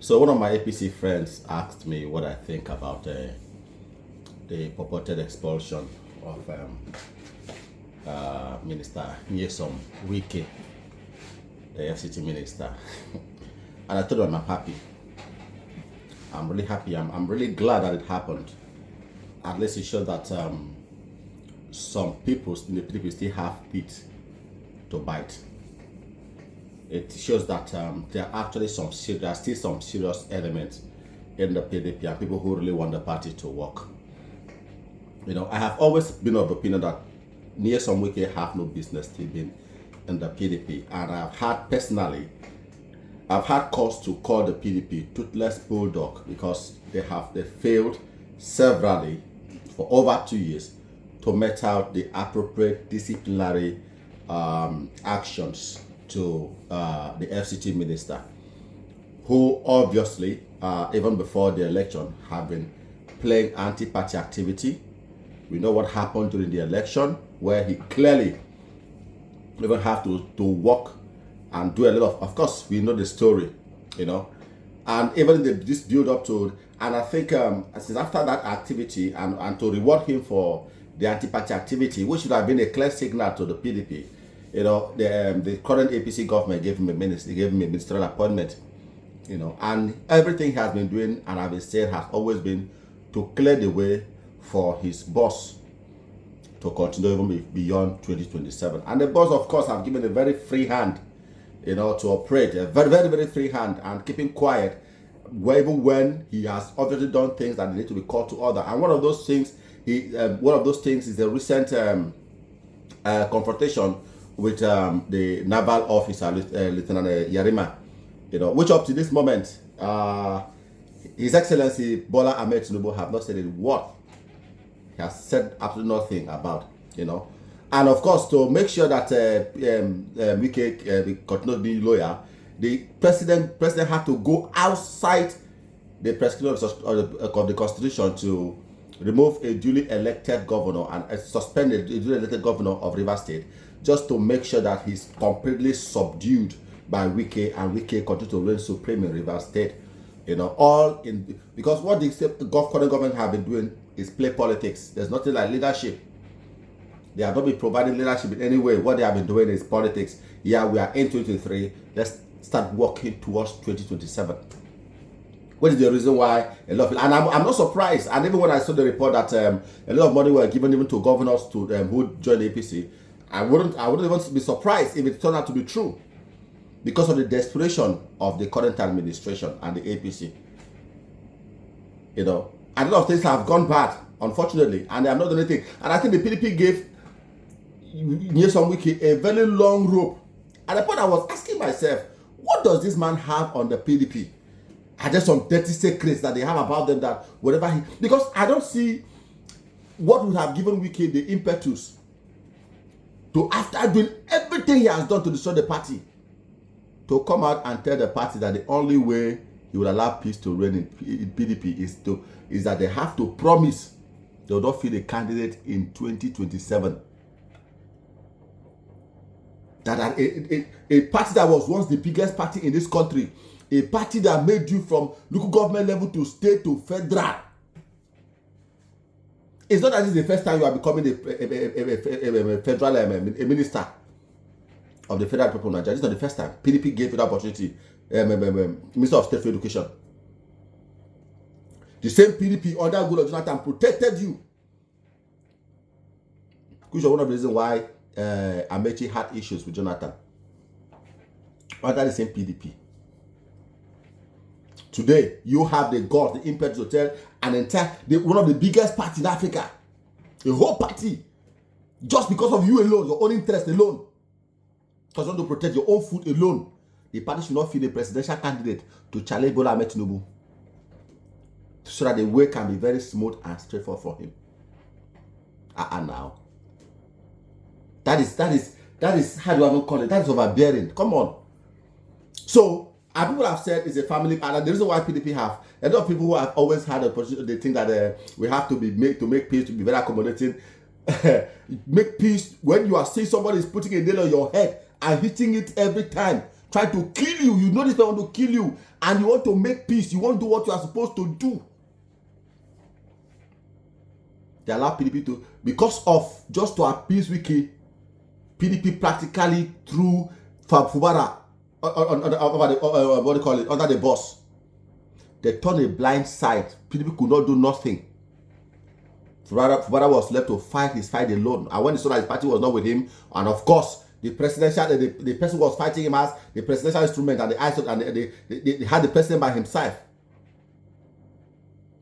So one of my APC friends asked me what I think about the purported expulsion of Minister Mr Wike, the FCT minister. And I told him I'm happy. I'm really happy. I'm really glad that it happened. At least it showed that some people in the PDP still have teeth to bite. It shows that there are actually there are still some serious elements in the PDP and people who really want the party to work. You know, I have always been of the opinion that Mr Wike have no business still being in the PDP, and I've had cause to call the PDP toothless bulldog because they failed severally for over 2 years to met out the appropriate disciplinary actions to the FCT minister, who obviously, even before the election, have been playing anti-party activity. We know what happened during the election, where he clearly even have to work and do a lot of course, we know the story, you know, and even this build up to, and I think since after that activity and to reward him for the anti-party activity, which should have been a clear signal to the PDP. You know, the current APC government gave him a ministerial appointment, you know, and everything he has been doing and I've been saying has always been to clear the way for his boss to continue even beyond 2027. And the boss, of course, have given a very free hand, you know, to operate, a very, very, very free hand, and keeping quiet, even when he has obviously done things that need to be called to order. And one of those things, is the recent confrontation with the naval officer, Lieutenant Yarima, you know, which up to this moment, His Excellency Bola Ahmed Tinubu have not said a word. He has said absolutely nothing about, you know. And of course, to make sure that Wike continues being loyal, the president had to go outside the prescription of the Constitution to remove a duly elected governor and suspend a duly elected governor of Rivers State, just to make sure that he's completely subdued by Wike, and Wike continue to reign supreme in Rivers State. You know, all in because what the current government have been doing is play politics. There's nothing like leadership. They have not been providing leadership in any way. What they have been doing is politics. Yeah, we are in 2023. Let's start working towards 2027. What is the reason why a lot of people, and I'm not surprised. And even when I saw the report that a lot of money were given even to governors to who joined the APC, I wouldn't even be surprised if it turned out to be true, because of the desperation of the current administration and the APC. You know, and a lot of things have gone bad, unfortunately, and they have not done anything. And I think the PDP gave Mr Wike a very long rope. At the point I was asking myself, what does this man have on the PDP? Are there some dirty secrets that they have about them that whatever he... Because I don't see what would have given Wike the impetus to, after doing everything he has done to destroy the party, to come out and tell the party that the only way he will allow peace to reign in PDP is that they have to promise they will not field a candidate in 2027. That a party that was once the biggest party in this country, a party that made you from local government level to state to federal. It's not that this is the first time you are becoming a federal a minister of the Federal People of Nigeria. This is not the first time. PDP gave you the opportunity, Minister of State for Education. The same PDP under Goodluck Jonathan protected you, which is one of the reasons why Amechi had issues with Jonathan. Under the same PDP. Today, you have the guts, the impetus to tell one of the biggest parties in Africa, a whole party, just because of you alone, your own interest alone, because you want to protect your own food alone, the party should not field a presidential candidate to challenge Bola Ahmed Tinubu, so that the way can be very smooth and straightforward for him. Now, that is how do I even call it? That is overbearing. Come on. So, and people have said it's a family, and the reason why PDP have a lot of people who have always had a position, they think that we have to make peace, to be very accommodating. Make peace when you are seeing somebody is putting a nail on your head and hitting it every time, trying to kill you. You know this person want to kill you, and you want to make peace. You want to do what you are supposed to do. They allow PDP to, because of just to appease Wike, PDP practically threw Fubara what do you call it, under the bus. They turned a blind side. PDP could not do nothing. Fubara was left to fight his fight alone. And when he saw that his party was not with him, and of course, the presidential, the person was fighting him as the presidential instrument, and they had the president by himself.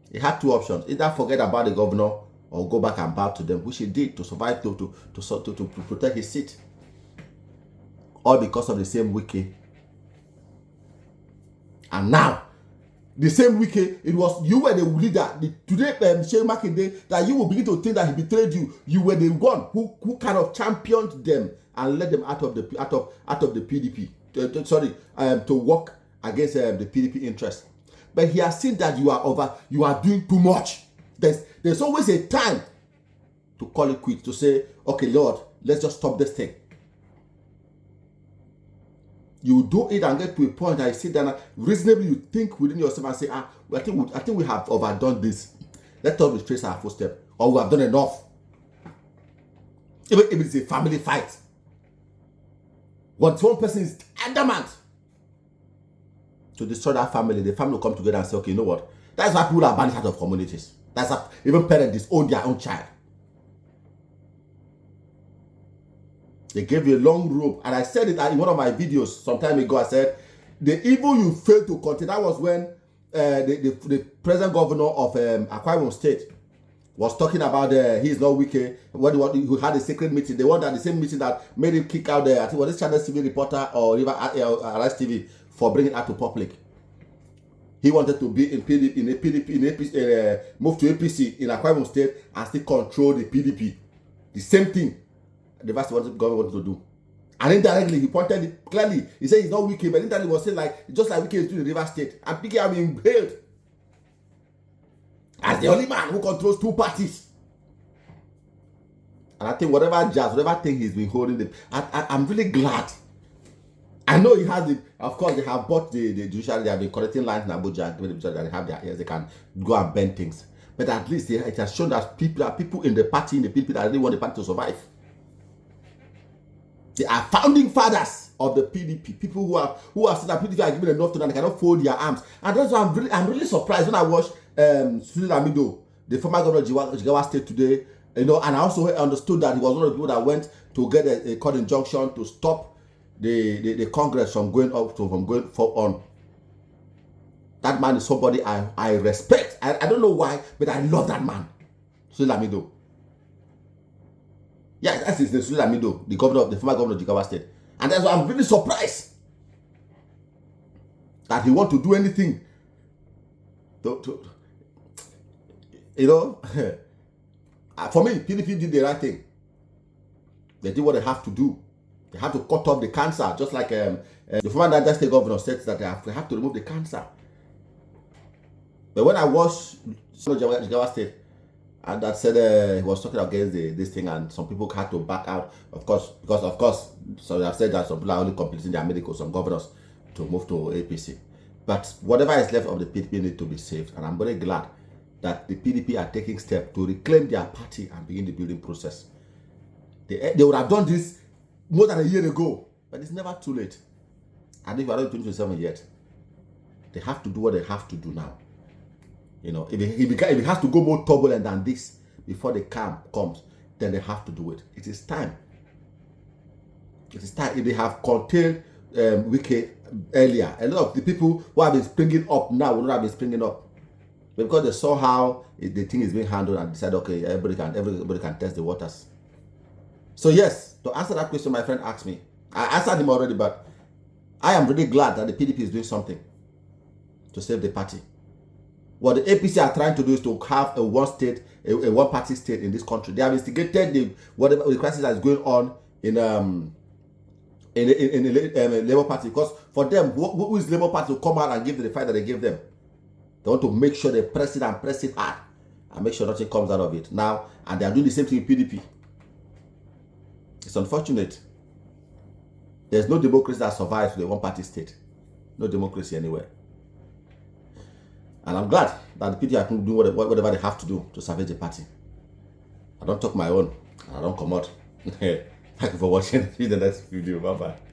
He had two options: either forget about the governor or go back and bow to them, which he did to survive, to protect his seat. All because of the same Wike. And now, the same Wike, it was you were the leader. Today, Sheikh Makinde, that you will begin to think that he betrayed you. You were the one who kind of championed them and led them out of the PDP. To work against the PDP interest. But he has seen that you are doing too much. There's always a time to call it quits, to say, okay, Lord, let's just stop this thing. You do it and get to a point that you sit down, reasonably you think within yourself and say, I think we have overdone this. Let us retrace our footsteps, or we have done enough. Even if it's a family fight. Once one person is adamant to destroy that family, the family will come together and say, okay, you know what? That's why people are banished out of communities. That's why even parents disown their own child. They gave you a long rope. And I said it in one of my videos some time ago. I said, the evil you failed to contain. That was when the present governor of Akwa Ibom State was talking about he is not Wike. Who had a secret meeting. They wanted the same meeting that made him kick out I think was this Channel TV reporter or Arise TV for bringing it out to public. He wanted to be in PDP, move to APC in Akwa Ibom State and still control the PDP. The same thing the vice government wanted to do. And indirectly, he pointed it clearly. He said he's not Wike, but indirectly was saying just like Wike is doing the River State. And PK have been hailed as the only man who controls two parties. And I think whatever thing he's been holding, I'm really glad. I know he has of course they have bought the judiciary, they have been collecting lines in Abuja, and they have their ears, they can go and bend things. But at least it has shown that people in the party, in the people that really want the party to survive. They are founding fathers of the PDP. People who have said that PDP are given enough to them, they cannot fold their arms. And that's why I'm really surprised when I watched Sule Lamido, the former governor of Jigawa State today, and I also understood that he was one of the people that went to get a court injunction to stop the Congress from going on. That man is somebody I respect. I don't know why, but I love that man, Sule Lamido. Yeah, that is the Sule Lamido, the former governor of Jigawa State. And that's why I'm really surprised that he want to do anything to for me, PDP did the right thing. They did what they have to do. They have to cut off the cancer, just like the former Niger State governor said that they have to remove the cancer. But when I watched Jigawa State, and that said he was talking against this thing, and some people had to back out, of course, because so they have said that some people are only completing their medical, some governors, to move to APC. But whatever is left of the PDP need to be saved, and I'm very glad that the PDP are taking steps to reclaim their party and begin the building process. They would have done this more than a year ago, but it's never too late. And if you are not in 2027 yet, they have to do what they have to do now. If it has to go more turbulent than this before the calm comes, then they have to do it. It is time. It is time. If they have curtailed Wike earlier, a lot of the people who have been springing up now will not have been springing up. But because they saw how the thing is being handled and decided, okay, everybody can test the waters. So yes, to answer that question my friend asked me, I answered him already, but I am really glad that the PDP is doing something to save the party. What the APC are trying to do is to have a one-party state in this country. They have instigated the crisis that is going on in the Labour Party, because for them, who is Labour Party to come out and give the fight that they gave them? They want to make sure they press it and press it hard and make sure nothing comes out of it now. And they are doing the same thing with PDP. It's unfortunate. There's no democracy that survives with a one-party state. No democracy anywhere. And I'm glad that the PDP are doing whatever they have to do to salvage the party. I don't talk my own. I don't come out. Thank you for watching. See you in the next video. Bye-bye.